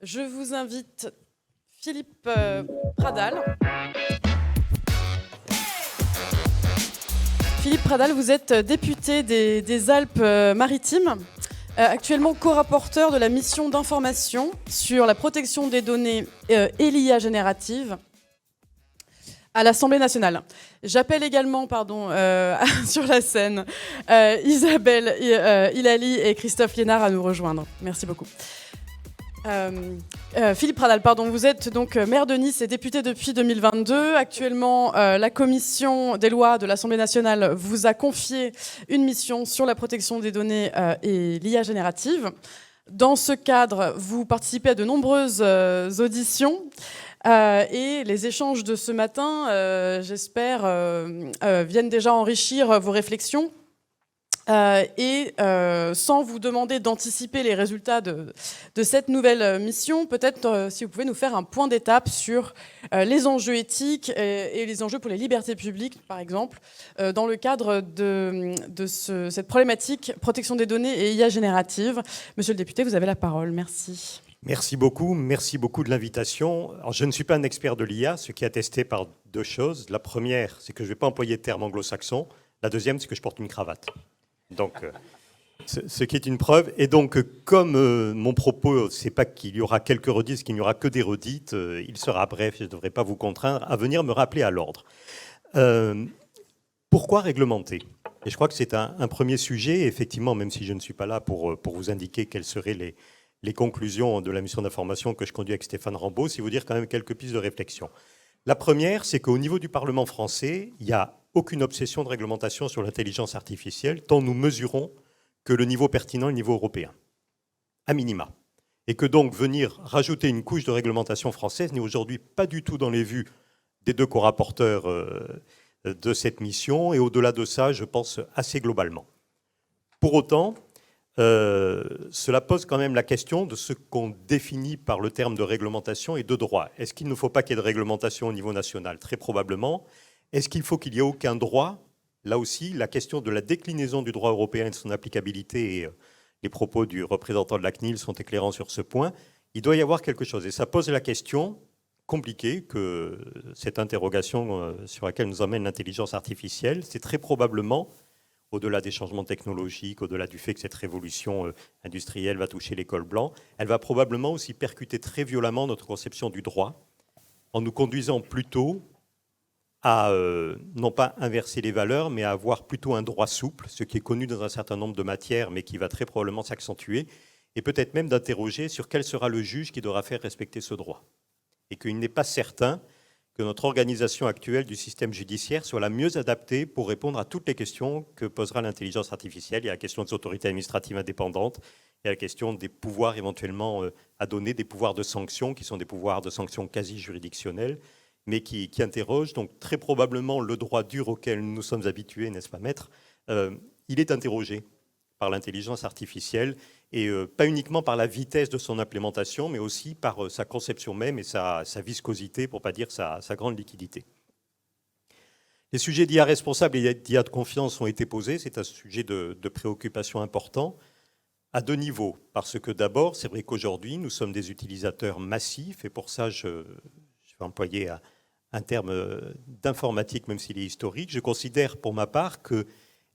Je vous invite Philippe Pradal. Philippe Pradal, vous êtes député des Alpes-Maritimes, actuellement co-rapporteur de la mission d'information sur la protection des données et l'IA générative à l'Assemblée nationale. J'appelle également sur la scène Isabelle Hilali et Christophe Liénard à nous rejoindre. Merci beaucoup. Philippe Pradal, vous êtes donc maire de Nice et député depuis 2022. Actuellement, la commission des lois de l'Assemblée nationale vous a confié une mission sur la protection des données et l'IA générative. Dans ce cadre, vous participez à de nombreuses auditions et les échanges de ce matin, j'espère, viennent déjà enrichir vos réflexions. Sans vous demander d'anticiper les résultats de cette nouvelle mission, peut-être si vous pouvez nous faire un point d'étape sur les enjeux éthiques et les enjeux pour les libertés publiques, par exemple, dans le cadre de cette problématique protection des données et IA générative. Monsieur le député, vous avez la parole. Merci. Merci beaucoup de l'invitation. Alors, je ne suis pas un expert de l'IA, ce qui est attesté par deux choses. La première, c'est que je ne vais pas employer de termes anglo-saxons. La deuxième, c'est que je porte une cravate. Donc, ce qui est une preuve. Et donc, comme mon propos, c'est pas qu'il y aura quelques redites, qu'il n'y aura que des redites, il sera bref, je ne devrais pas vous contraindre à venir me rappeler à l'ordre. Pourquoi réglementer ? Et je crois que c'est un premier sujet. Et effectivement, même si je ne suis pas là pour vous indiquer quelles seraient les conclusions de la mission d'information que je conduis avec Stéphane Rambaud, c'est vous dire quand même quelques pistes de réflexion. La première, c'est qu'au niveau du Parlement français, il n'y a aucune obsession de réglementation sur l'intelligence artificielle, tant nous mesurons que le niveau pertinent est le niveau européen, à minima. Et que donc venir rajouter une couche de réglementation française n'est aujourd'hui pas du tout dans les vues des deux co-rapporteurs de cette mission, et au-delà de ça, je pense assez globalement. Pour autant, cela pose quand même la question de ce qu'on définit par le terme de réglementation et de droit. Est-ce qu'il ne faut pas qu'il y ait de réglementation au niveau national ? Très probablement. Est-ce qu'il faut qu'il n'y ait aucun droit ? Là aussi, la question de la déclinaison du droit européen et de son applicabilité, et les propos du représentant de la CNIL sont éclairants sur ce point, il doit y avoir quelque chose. Et ça pose la question compliquée que cette interrogation sur laquelle nous emmène l'intelligence artificielle, c'est très probablement, au-delà des changements technologiques, au-delà du fait que cette révolution industrielle va toucher les cols blancs, elle va probablement aussi percuter très violemment notre conception du droit, en nous conduisant plutôt à non pas inverser les valeurs, mais à avoir plutôt un droit souple, ce qui est connu dans un certain nombre de matières, mais qui va très probablement s'accentuer, et peut-être même d'interroger sur quel sera le juge qui devra faire respecter ce droit. Et qu'il n'est pas certain que notre organisation actuelle du système judiciaire soit la mieux adaptée pour répondre à toutes les questions que posera l'intelligence artificielle. Il y a la question des autorités administratives indépendantes, il y a la question des pouvoirs éventuellement à donner, des pouvoirs de sanction, qui sont des pouvoirs de sanction quasi juridictionnels, mais qui interrogent. Donc très probablement le droit dur auquel nous sommes habitués, n'est-ce pas, maître, il est interrogé par l'intelligence artificielle, et pas uniquement par la vitesse de son implémentation, mais aussi par sa conception même et sa viscosité, pour ne pas dire sa grande liquidité. Les sujets d'IA responsable et d'IA de confiance ont été posés. C'est un sujet de préoccupation important à deux niveaux. Parce que d'abord, c'est vrai qu'aujourd'hui, nous sommes des utilisateurs massifs, et pour ça, je vais employer un terme d'informatique, même s'il est historique. Je considère pour ma part que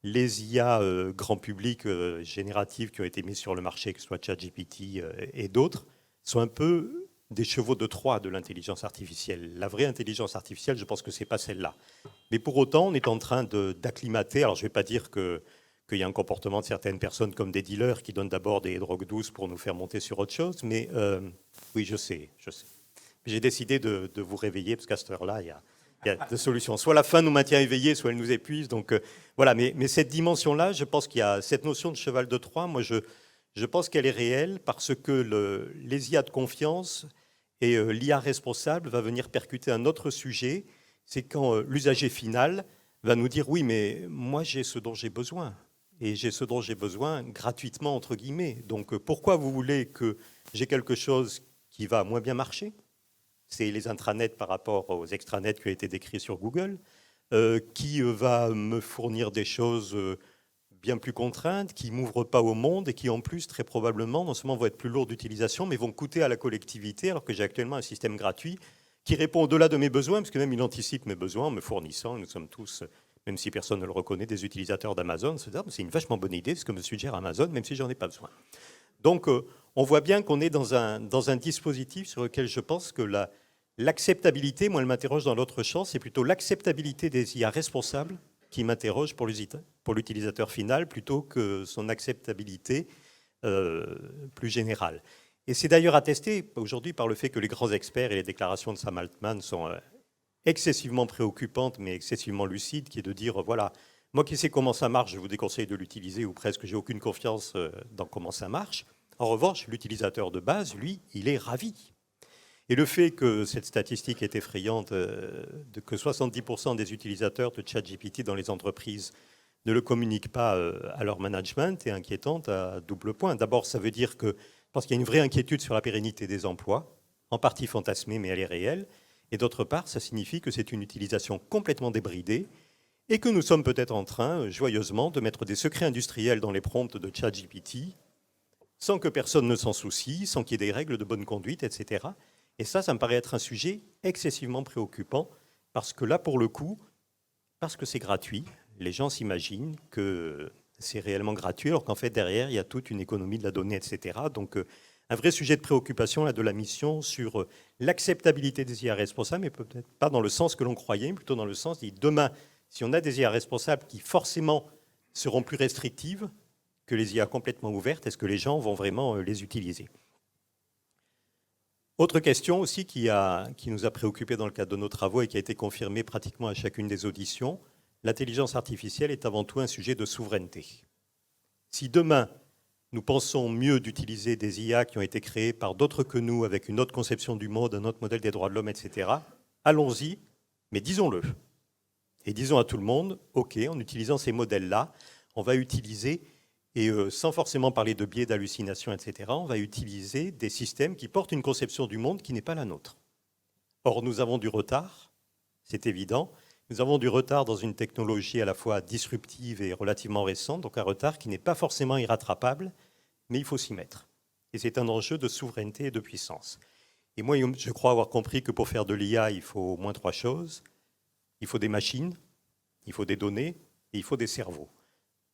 les IA grand public génératives qui ont été mises sur le marché, que ce soit ChatGPT et d'autres, sont un peu des chevaux de Troie de l'intelligence artificielle. La vraie intelligence artificielle, je pense que ce n'est pas celle-là. Mais pour autant, on est en train d'acclimater. Alors, je ne vais pas dire qu'il y a un comportement de certaines personnes comme des dealers qui donnent d'abord des drogues douces pour nous faire monter sur autre chose, mais oui, je sais. J'ai décidé de vous réveiller, parce qu'à cette heure-là, il y a deux solutions. Soit la faim nous maintient éveillés, soit elle nous épuise. Donc voilà. Mais cette dimension-là, je pense qu'il y a cette notion de cheval de Troie. Moi, je pense qu'elle est réelle parce que les IA de confiance et l'IA responsable va venir percuter un autre sujet. C'est quand l'usager final va nous dire oui, mais moi j'ai ce dont j'ai besoin, et j'ai ce dont j'ai besoin gratuitement entre guillemets. Donc pourquoi vous voulez que j'ai quelque chose qui va moins bien marcher ? C'est les intranets par rapport aux extranets qui ont été décrits sur Google, qui va me fournir des choses bien plus contraintes, qui ne m'ouvrent pas au monde et qui en plus très probablement non seulement vont être plus lourdes d'utilisation mais vont coûter à la collectivité alors que j'ai actuellement un système gratuit qui répond au-delà de mes besoins parce que même il anticipe mes besoins en me fournissant, nous sommes tous, même si personne ne le reconnaît, des utilisateurs d'Amazon, c'est une vachement bonne idée ce que me suggère Amazon même si j'en ai pas besoin. Donc on voit bien qu'on est dans un dispositif sur lequel je pense que l'acceptabilité, moi elle m'interroge dans l'autre champ, c'est plutôt l'acceptabilité des IA responsables qui m'interroge pour l'utilisateur final plutôt que son acceptabilité plus générale. Et c'est d'ailleurs attesté aujourd'hui par le fait que les grands experts et les déclarations de Sam Altman sont excessivement préoccupantes mais excessivement lucides, qui est de dire, voilà, moi qui sais comment ça marche, je vous déconseille de l'utiliser ou presque, j'ai aucune confiance dans comment ça marche. En revanche, l'utilisateur de base, lui, il est ravi. Et le fait que cette statistique est effrayante, que 70% des utilisateurs de ChatGPT dans les entreprises ne le communiquent pas à leur management est inquiétante à double point. D'abord, ça veut dire que, parce qu'il y a une vraie inquiétude sur la pérennité des emplois, en partie fantasmée, mais elle est réelle. Et d'autre part, ça signifie que c'est une utilisation complètement débridée et que nous sommes peut-être en train, joyeusement, de mettre des secrets industriels dans les prompts de ChatGPT sans que personne ne s'en soucie, sans qu'il y ait des règles de bonne conduite, etc. Et ça me paraît être un sujet excessivement préoccupant, parce que là, pour le coup, parce que c'est gratuit, les gens s'imaginent que c'est réellement gratuit, alors qu'en fait, derrière, il y a toute une économie de la donnée, etc. Donc, un vrai sujet de préoccupation là, de la mission sur l'acceptabilité des IA responsables, mais peut-être pas dans le sens que l'on croyait, mais plutôt dans le sens de demain, si on a des IA responsables qui forcément seront plus restrictives que les IA complètement ouvertes, est-ce que les gens vont vraiment les utiliser ? Autre question aussi qui nous a préoccupés dans le cadre de nos travaux et qui a été confirmée pratiquement à chacune des auditions, l'intelligence artificielle est avant tout un sujet de souveraineté. Si demain, nous pensons mieux d'utiliser des IA qui ont été créées par d'autres que nous, avec une autre conception du monde, un autre modèle des droits de l'homme, etc., allons-y, mais disons-le. Et disons à tout le monde, OK, en utilisant ces modèles-là, on va utiliser... Et sans forcément parler de biais, d'hallucination, etc., on va utiliser des systèmes qui portent une conception du monde qui n'est pas la nôtre. Or, nous avons du retard, c'est évident. Nous avons du retard dans une technologie à la fois disruptive et relativement récente, donc un retard qui n'est pas forcément irrattrapable, mais il faut s'y mettre. Et c'est un enjeu de souveraineté et de puissance. Et moi, je crois avoir compris que pour faire de l'IA, il faut au moins 3 choses. Il faut des machines, il faut des données et il faut des cerveaux.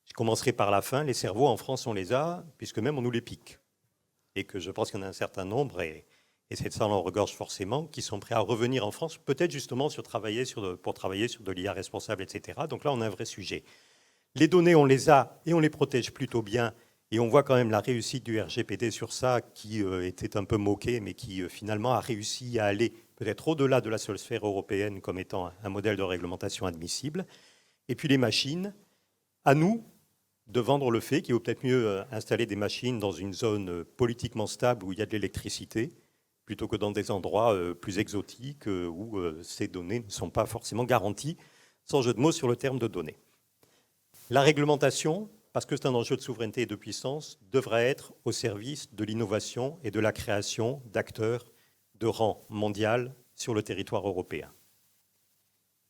Je commencerai par la fin. Les cerveaux, en France, on les a, puisque même on nous les pique. Et que je pense qu'il y en a un certain nombre, et c'est de ça l'on regorge forcément, qui sont prêts à revenir en France, peut-être justement pour travailler sur de l'IA responsable, etc. Donc là, on a un vrai sujet. Les données, on les a et on les protège plutôt bien. Et on voit quand même la réussite du RGPD sur ça, qui était un peu moqué, mais qui finalement a réussi à aller peut-être au-delà de la seule sphère européenne comme étant un modèle de réglementation admissible. Et puis les machines, à nous de vendre le fait qu'il vaut peut-être mieux installer des machines dans une zone politiquement stable où il y a de l'électricité, plutôt que dans des endroits plus exotiques où ces données ne sont pas forcément garanties, sans jeu de mots sur le terme de données. La réglementation, parce que c'est un enjeu de souveraineté et de puissance, devrait être au service de l'innovation et de la création d'acteurs de rang mondial sur le territoire européen.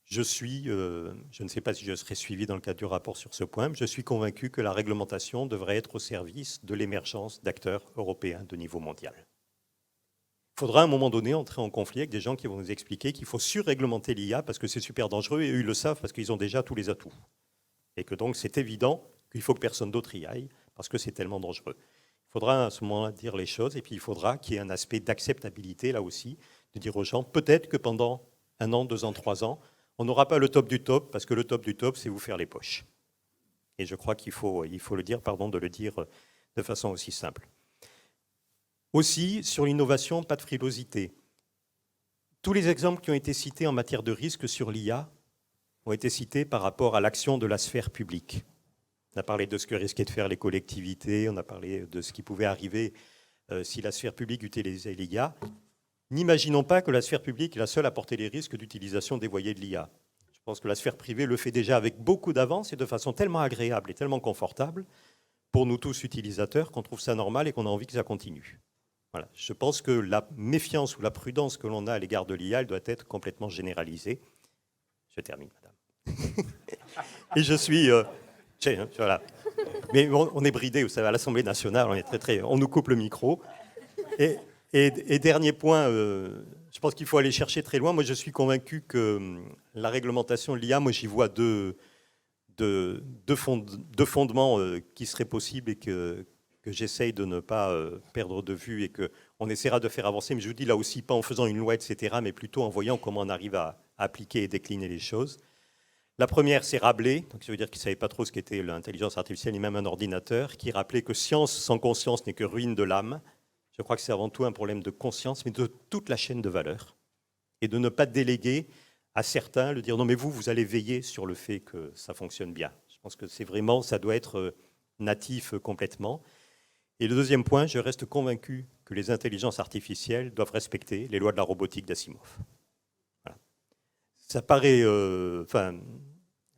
Je ne sais pas si je serai suivi dans le cadre du rapport sur ce point, mais je suis convaincu que la réglementation devrait être au service de l'émergence d'acteurs européens de niveau mondial. Il faudra à un moment donné entrer en conflit avec des gens qui vont nous expliquer qu'il faut surréglementer l'IA parce que c'est super dangereux et eux ils le savent parce qu'ils ont déjà tous les atouts. Et que donc c'est évident qu'il faut que personne d'autre y aille parce que c'est tellement dangereux. Il faudra à ce moment-là dire les choses et puis il faudra qu'il y ait un aspect d'acceptabilité là aussi, de dire aux gens peut-être que pendant 1 an, 2 ans, 3 ans, on n'aura pas le top du top, parce que le top du top, c'est vous faire les poches. Et je crois qu'il faut le dire, de le dire de façon aussi simple. Aussi, sur l'innovation, pas de frilosité. Tous les exemples qui ont été cités en matière de risque sur l'IA ont été cités par rapport à l'action de la sphère publique. On a parlé de ce que risquaient de faire les collectivités, on a parlé de ce qui pouvait arriver si la sphère publique utilisait l'IA. N'imaginons pas que la sphère publique est la seule à porter les risques d'utilisation dévoyée de l'IA. Je pense que la sphère privée le fait déjà avec beaucoup d'avance et de façon tellement agréable et tellement confortable pour nous tous utilisateurs qu'on trouve ça normal et qu'on a envie que ça continue. Voilà. Je pense que la méfiance ou la prudence que l'on a à l'égard de l'IA, elle doit être complètement généralisée. Je termine, madame. Et je suis... voilà. Mais on est bridé, vous savez, à l'Assemblée nationale, on nous coupe le micro. Et dernier point, je pense qu'il faut aller chercher très loin. Moi, je suis convaincu que la réglementation de l'IA, moi, j'y vois deux fondements qui seraient possibles et que j'essaye de ne pas perdre de vue et qu'on essaiera de faire avancer. Mais je vous dis là aussi, pas en faisant une loi, etc., mais plutôt en voyant comment on arrive à appliquer et décliner les choses. La première, c'est Rabelais, donc ça veut dire qu'il ne savait pas trop ce qu'était l'intelligence artificielle, ni même un ordinateur, qui rappelait que science sans conscience n'est que ruine de l'âme. Je crois que c'est avant tout un problème de conscience, mais de toute la chaîne de valeur. Et de ne pas déléguer à certains, le dire non mais vous allez veiller sur le fait que ça fonctionne bien. Je pense que c'est vraiment, ça doit être natif complètement. Et le deuxième point, je reste convaincu que les intelligences artificielles doivent respecter les lois de la robotique d'Asimov. Voilà. Ça paraît,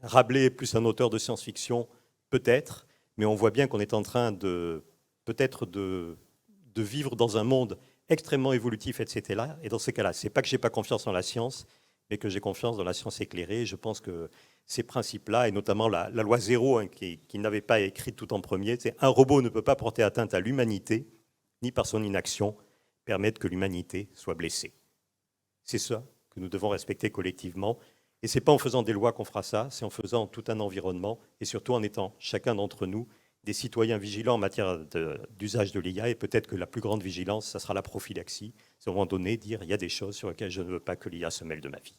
Rabelais est plus un auteur de science-fiction, peut-être, mais on voit bien qu'on est en train de vivre dans un monde extrêmement évolutif, etc. Et dans ces cas-là, c'est pas que j'ai pas confiance en la science, mais que j'ai confiance dans la science éclairée. Et je pense que ces principes-là, et notamment la loi 0, qui n'avait pas écrit tout en premier, c'est un robot ne peut pas porter atteinte à l'humanité, ni par son inaction permettre que l'humanité soit blessée. C'est ça que nous devons respecter collectivement. Et c'est pas en faisant des lois qu'on fera ça, c'est en faisant tout un environnement, et surtout en étant chacun d'entre nous des citoyens vigilants en matière d'usage de l'IA, et peut-être que la plus grande vigilance, ça sera la prophylaxie. C'est à un moment donné dire il y a des choses sur lesquelles je ne veux pas que l'IA se mêle de ma vie.